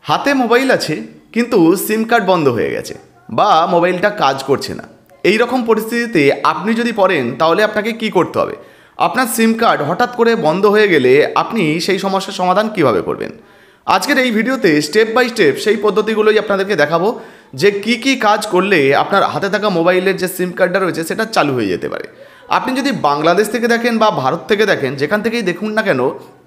হাতে মোবাইল আছে কিন্তু সিম কার্ড বন্ধ হয়ে গেছে বা মোবাইলটা কাজ করছে না। এই রকম পরিস্থিতিতে আপনি যদি পড়েন তাহলে আপনাকে কি করতে হবে? আপনার সিম কার্ড হঠাৎ করে বন্ধ হয়ে গেলে আপনি সেই সমস্যার সমাধান কিভাবে করবেন? আজকের এই ভিডিওতে স্টেপ বাই স্টেপ সেই পদ্ধতিগুলোই আপনাদেরকে দেখাবো যে কি কি কাজ করলে আপনার হাতে থাকা মোবাইলের যে সিম কার্ডটা রয়েছে সেটা চালু হয়ে যেতে পারে। আপনি যদি বাংলাদেশ থেকে দেখেন বা ভারত থেকে দেখেন, যেখান থেকেই দেখুন না কেন,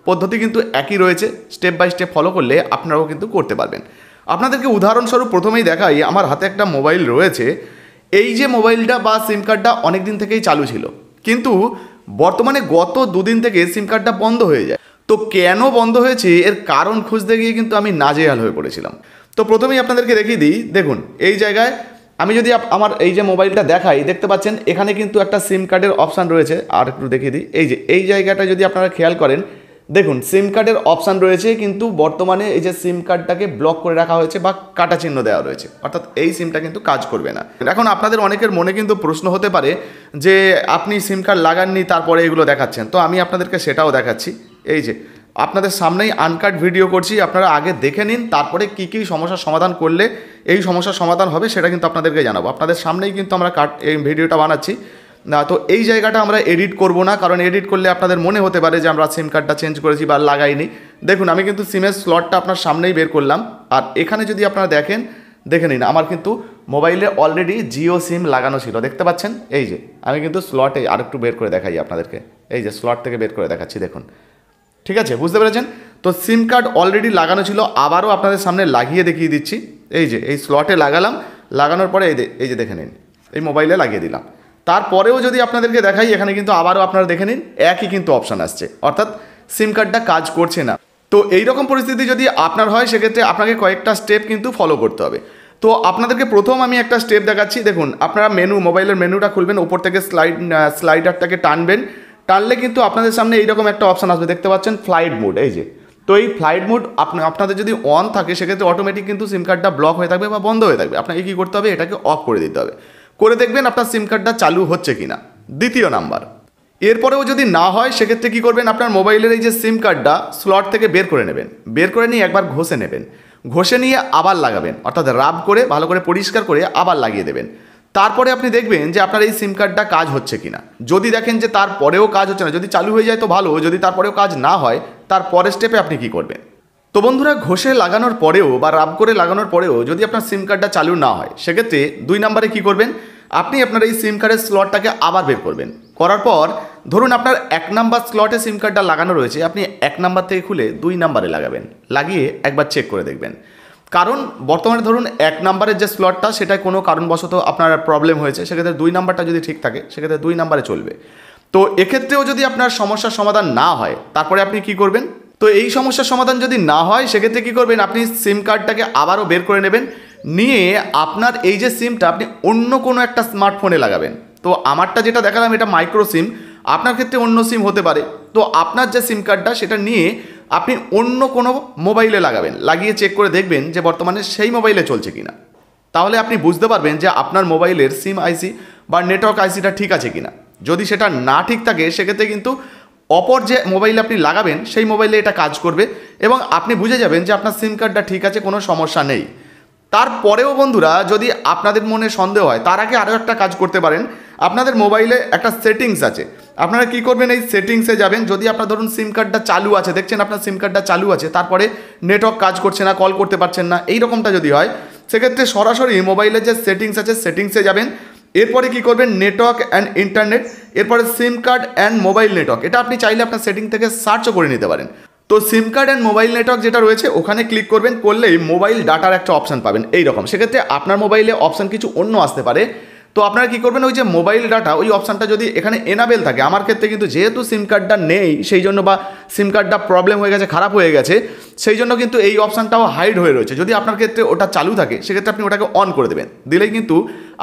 পদ্ধতি কিন্তু একই রয়েছে। স্টেপ বাই স্টেপ ফলো করলে আপনারাও কিন্তু করতে পারবেন। আপনাদেরকে উদাহরণস্বরূপ প্রথমেই দেখাই, আমার হাতে একটা মোবাইল রয়েছে। এই যে মোবাইলটা বা সিম কার্ডটা অনেক দিন থেকেই চালু ছিল, কিন্তু বর্তমানে গত দুদিন থেকে সিম কার্ডটা বন্ধ হয়ে যায়। তো কেন বন্ধ হয়েছে এর কারণ খুঁজতে গিয়ে কিন্তু আমি নাজেহাল হয়ে পড়েছিলাম। তো প্রথমেই আপনাদেরকে দেখিয়ে দিই, দেখুন এই জায়গায় আমি যদি আমার এই যে মোবাইলটা দেখাই, দেখতে পাচ্ছেন এখানে কিন্তু একটা সিম কার্ডের অপশান রয়েছে। আর একটু দেখিয়ে দিই, এই যে এই জায়গাটা যদি আপনারা খেয়াল করেন, দেখুন সিম কার্ডের অপশান রয়েছে, কিন্তু বর্তমানে এই যে সিম কার্ডটাকে ব্লক করে রাখা হয়েছে বা কাটা চিহ্ন দেওয়া রয়েছে, অর্থাৎ এই সিমটা কিন্তু কাজ করবে না। এখন আপনাদের অনেকের মনে কিন্তু প্রশ্ন হতে পারে যে আপনি সিম কার্ড লাগাননি তারপরে এগুলো দেখাচ্ছেন। তো আমি আপনাদেরকে সেটাও দেখাচ্ছি। এই যে আপনাদের সামনেই আনকাট ভিডিও করছি, আপনারা আগে দেখে নিন, তারপরে কী কী সমস্যার সমাধান করলে এই সমস্যার সমাধান হবে সেটা কিন্তু আপনাদেরকে জানাবো। আপনাদের সামনেই কিন্তু আমরা এই ভিডিওটা বানাচ্ছি না। তো এই জায়গাটা আমরা এডিট করব না, কারণ এডিট করলে আপনাদের মনে হতে পারে যে আমরা সিম কার্ডটা চেঞ্জ করেছি বা লাগাইনি। দেখুন আমি কিন্তু সিমের স্লটটা আপনার সামনেই বের করলাম, আর এখানে যদি আপনারা দেখে নিন, আমার কিন্তু মোবাইলে অলরেডি জিও সিম লাগানো ছিল, দেখতে পাচ্ছেন। এই যে আমি কিন্তু স্লটে আরেকটু বের করে দেখাই আপনাদেরকে, এই যে স্লট থেকে বের করে দেখাচ্ছি, দেখুন। ঠিক আছে, বুঝতে পেরেছেন? তো সিম কার্ড অলরেডি লাগানো ছিল, আবারও আপনাদের সামনে লাগিয়ে দেখিয়ে দিচ্ছি। এই যে এই স্লটে লাগালাম, লাগানোর পরে এই যে দেখে নিন, এই মোবাইলে লাগিয়ে দিলাম। তারপরেও যদি আপনাদেরকে দেখাই, এখানে কিন্তু আবারও আপনারা দেখে নিন একই কিন্তু অপশান আসছে, অর্থাৎ সিম কার্ডটা কাজ করছে না। তো এই রকম পরিস্থিতি যদি আপনার হয়, সেক্ষেত্রে আপনাকে কয়েকটা স্টেপ কিন্তু ফলো করতে হবে। তো আপনাদেরকে প্রথম আমি একটা স্টেপ দেখাচ্ছি। দেখুন আপনারা মোবাইলের মেনুটা খুলবেন, ওপর থেকে স্লাইডারটাকে টানলে কিন্তু আপনাদের সামনে এইরকম একটা অপশান আসবে, দেখতে পাচ্ছেন ফ্লাইট মোড। এই যে, তো এই ফ্লাইট মোড আপনাদের যদি অন থাকে, সেক্ষেত্রে অটোমেটিক কিন্তু সিম কার্ডটা ব্লক হয়ে থাকবে বা বন্ধ হয়ে থাকবে। আপনাকে কী করতে হবে? এটাকে অফ করে দিতে হবে। করে দেখবেন আপনার সিম কার্ডটা চালু হচ্ছে কি না। দ্বিতীয় নাম্বার, এরপরেও যদি না হয়, সেক্ষেত্রে কী করবেন? আপনার মোবাইলের এই যে সিম কার্ডটা স্লট থেকে বের করে নেবেন, বের করে নিয়ে একবার ঘষে নেবেন, ঘষে নিয়ে আবার লাগাবেন, অর্থাৎ রাব করে ভালো করে পরিষ্কার করে আবার লাগিয়ে দেবেন। তারপরে আপনি দেখবেন যে আপনার এই সিম কার্ডটা কাজ হচ্ছে কিনা। যদি দেখেন যে তারপরেও কাজ হচ্ছে না, যদি চালু হয়ে যায় তো ভালো, যদি তারপরেও কাজ না হয়, তার পরের স্টেপে আপনি কি করবেন? তো বন্ধুরা, ঘষে লাগানোর পরেও বা রাব করে লাগানোর পরেও যদি আপনার সিম কার্ডটা চালু না হয়, সেক্ষেত্রে 2 নম্বরে কী করবেন? আপনি আপনার এই সিম কার্ডের স্লটটাকে আবার বের করবেন। করার পর ধরুন আপনার 1 নাম্বার স্লটে সিম কার্ডটা লাগানো রয়েছে, আপনি 1 নাম্বার থেকে খুলে 2 নাম্বারে লাগাবেন, লাগিয়ে একবার চেক করে দেখবেন। কারণ বর্তমানে ধরুন 1 নাম্বারের যে স্লটটা, সেটা কোনো কারণবশত আপনার প্রবলেম হয়েছে, সেক্ষেত্রে 2 নাম্বারটা যদি ঠিক থাকে, সেক্ষেত্রে 2 নাম্বারে চলবে। তো এক্ষেত্রেও যদি আপনার সমস্যার সমাধান না হয়, তারপরে আপনি কি করবেন? তো এই সমস্যার সমাধান যদি না হয়, সেক্ষেত্রে কী করবেন? আপনি সিম কার্ডটাকে আবারও বের করে নেবেন, নিয়ে আপনার এই যে সিমটা আপনি অন্য কোনো একটা স্মার্টফোনে লাগাবেন। তো আমারটা যেটা দেখালাম এটা মাইক্রো সিম, আপনার ক্ষেত্রে অন্য সিম হতে পারে। তো আপনার যে সিম কার্ডটা, সেটা নিয়ে আপনি অন্য কোনো মোবাইলে লাগাবেন, লাগিয়ে চেক করে দেখবেন যে বর্তমানে সেই মোবাইলে চলছে কিনা। তাহলে আপনি বুঝতে পারবেন যে আপনার মোবাইলের সিম আইসি বা নেটওয়ার্ক আইসিটা ঠিক আছে কিনা। যদি সেটা না ঠিক থাকে, সেক্ষেত্রে কিন্তু অপর যে মোবাইলে আপনি লাগাবেন, সেই মোবাইলে এটা কাজ করবে এবং আপনি বুঝে যাবেন যে আপনার সিম কার্ডটা ঠিক আছে, কোনো সমস্যা নেই। তারপরেও বন্ধুরা, যদি আপনাদের মনে সন্দেহ হয়, তার আগে আরও একটা কাজ করতে পারেন। আপনাদের মোবাইলে একটা সেটিংস আছে, আপনারা কি করবেন? এই সেটিংসে যাবেন। যদি আপনার ধরুন সিম কার্ডটা চালু আছে, দেখছেন আপনার সিম কার্ডটা চালু আছে, তারপরে নেটওয়ার্ক কাজ করছে না, কল করতে পারছেন না, এই রকমটা যদি হয়, সেক্ষেত্রে সরাসরি মোবাইলের যে সেটিংস আছে, সেটিংসে যাবেন। এরপরে কি করবেন? নেটওয়ার্ক অ্যান্ড ইন্টারনেট, এরপরে সিম কার্ড অ্যান্ড মোবাইল নেটওয়ার্ক, এটা আপনি চাইলে আপনার সেটিং থেকে সার্চও করে নিতে পারেন। তো সিম কার্ড অ্যান্ড মোবাইল নেটওয়ার্ক যেটা রয়েছে, ওখানে ক্লিক করবেন, করলেই মোবাইল ডাটার একটা অপশান পাবেন এই রকম। সেক্ষেত্রে আপনার মোবাইলে অপশান কিছু অন্য আসতে পারে। তো আপনারা কী করবেন? ওই যে মোবাইল ডাটা, ওই অপশানটা যদি এখানে এনাবেল থাকে, আমার ক্ষেত্রে কিন্তু যেহেতু সিম কার্ডটা নেই, সেই জন্য বা সিম কার্ডটা প্রবলেম হয়ে গেছে, খারাপ হয়ে গেছে, সেই জন্য কিন্তু এই অপশানটাও হাইড হয়ে রয়েছে। যদি আপনার ক্ষেত্রে ওটা চালু থাকে, সেক্ষেত্রে আপনি ওটাকে অন করে দেবেন, দিলেই কিন্তু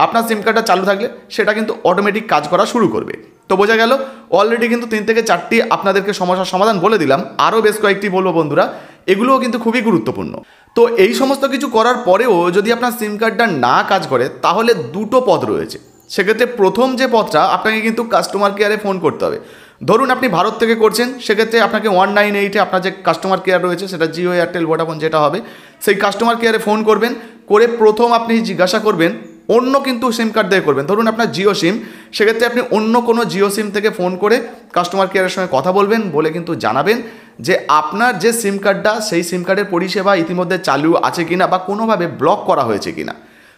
আপনার সিম কার্ডটা চালু থাকলে সেটা কিন্তু অটোমেটিক কাজ করা শুরু করবে। তো বোঝা গেল, অলরেডি কিন্তু 3 থেকে 4টি আপনাদেরকে সমস্যার সমাধান বলে দিলাম, আরও বেশ কয়েকটি বলবো বন্ধুরা, এগুলোও কিন্তু খুবই গুরুত্বপূর্ণ। তো এই সমস্ত কিছু করার পরেও যদি আপনার সিম কার্ডটা না কাজ করে, তাহলে 2টো পথ রয়েছে। সেক্ষেত্রে প্রথম যে পথটা, আপনাকে কিন্তু কাস্টমার কেয়ারে ফোন করতে হবে। ধরুন আপনি ভারত থেকে করছেন, সেক্ষেত্রে আপনাকে 198-এ আপনার যে কাস্টমার কেয়ার রয়েছে, সেটা জিও, এয়ারটেল, ভোডাফোন যেটা হবে, সেই কাস্টমার কেয়ারে ফোন করবেন, করে প্রথম আপনি জিজ্ঞাসা করবেন, অন্য কিন্তু সিম কার্ড দিয়ে করবেন, ধরুন আপনার জিও সিম, সেক্ষেত্রে আপনি অন্য কোনো জিও সিম থেকে ফোন করে কাস্টমার কেয়ারের সঙ্গে কথা বলবেন, বলে কিন্তু জানাবেন যে আপনার যে সিম কার্ডটা সেই সিম কার্ডের পরিষেবা ইতিমধ্যে চালু আছে কিনা বা কোনোভাবে ব্লক করা হয়েছে কিনা।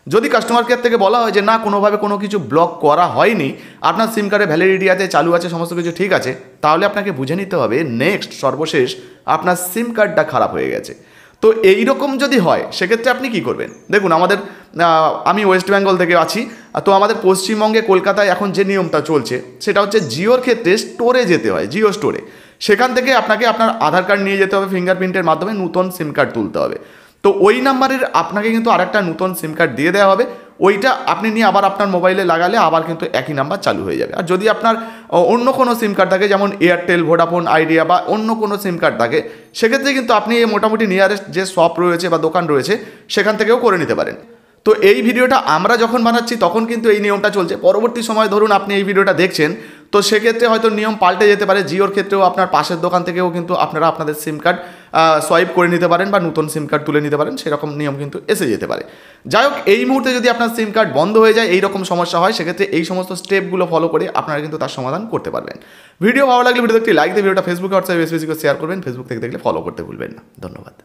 যদি কাস্টমার কেয়ার থেকে বলা হয় যে না, কোনোভাবে কোনো কিছু ব্লক করা হয়নি, আপনার সিম কার্ডে ভ্যালিডিটি আছে, চালু আছে, সমস্ত কিছু ঠিক আছে, তাহলে আপনাকে বুঝে নিতে হবে নেক্সট সর্বশেষ আপনার সিম কার্ডটা খারাপ হয়ে গেছে। তো এই রকম যদি হয় সেক্ষেত্রে আপনি কি করবেন? দেখুন, আমাদের আমি ওয়েস্ট বেঙ্গল থেকে আছি, তো আমাদের পশ্চিমবঙ্গে কলকাতায় এখন যে নিয়মটা চলছে সেটা হচ্ছে জিওর ক্ষেত্রে স্টোরে যেতে হয়, জিও স্টোরে। সেখান থেকে আপনাকে আপনার আধার কার্ড নিয়ে যেতে হবে, ফিঙ্গারপ্রিন্টের মাধ্যমে নতুন সিম কার্ড তুলতে হবে। তো ওই নাম্বারের আপনাকে কিন্তু আরেকটা নতুন সিম কার্ড দিয়ে দেওয়া হবে, ওইটা আপনি নিয়ে আবার আপনার মোবাইলে লাগালে আবার কিন্তু একই নাম্বার চালু হয়ে যাবে। আর যদি আপনার অন্য কোনো সিম কার্ড থাকে, যেমন এয়ারটেল, ভোডাফোন আইডিয়া বা অন্য কোনো সিম কার্ড থাকে, সেক্ষেত্রে কিন্তু আপনি মোটামুটি নিয়ারেস্ট যে শপ রয়েছে বা দোকান রয়েছে সেখান থেকেও করে নিতে পারেন। তো এই ভিডিওটা আমরা যখন বানাচ্ছি তখন কিন্তু এই নিয়মটা চলছে। পরবর্তী সময় ধরুন আপনি এই ভিডিওটা দেখছেন, তো সেক্ষেত্রে হয়তো নিয়ম পাল্টে যেতে পারে। জিওর ক্ষেত্রেও আপনার পাশের দোকান থেকেও কিন্তু আপনারা আপনাদের সিম কার্ড সোয়াইপ করে নিতে পারেন বা নতুন সিম কার্ড তুলে নিতে পারেন, সেরকম নিয়ম কিন্তু এসে যেতে পারে। যাই হোক, এই মুহূর্তে যদি আপনার সিম কার্ড বন্ধ হয়ে যায়, এইরকম সমস্যা হয়, সেক্ষেত্রে এই সমস্ত স্টেপগুলো ফলো করে আপনারা কিন্তু তার সমাধান করতে পারবেন। ভিডিও ভালো লাগলে ভিডিওতে একটি লাইক দিয়ে ভিডিওটা ফেসবুকে হোয়াটসঅ্যাপে বেশি বেশি করে শেয়ার করবেন। ফেসবুক থেকে দেখলে ফলো করতে ভুলবেন না। ধন্যবাদ।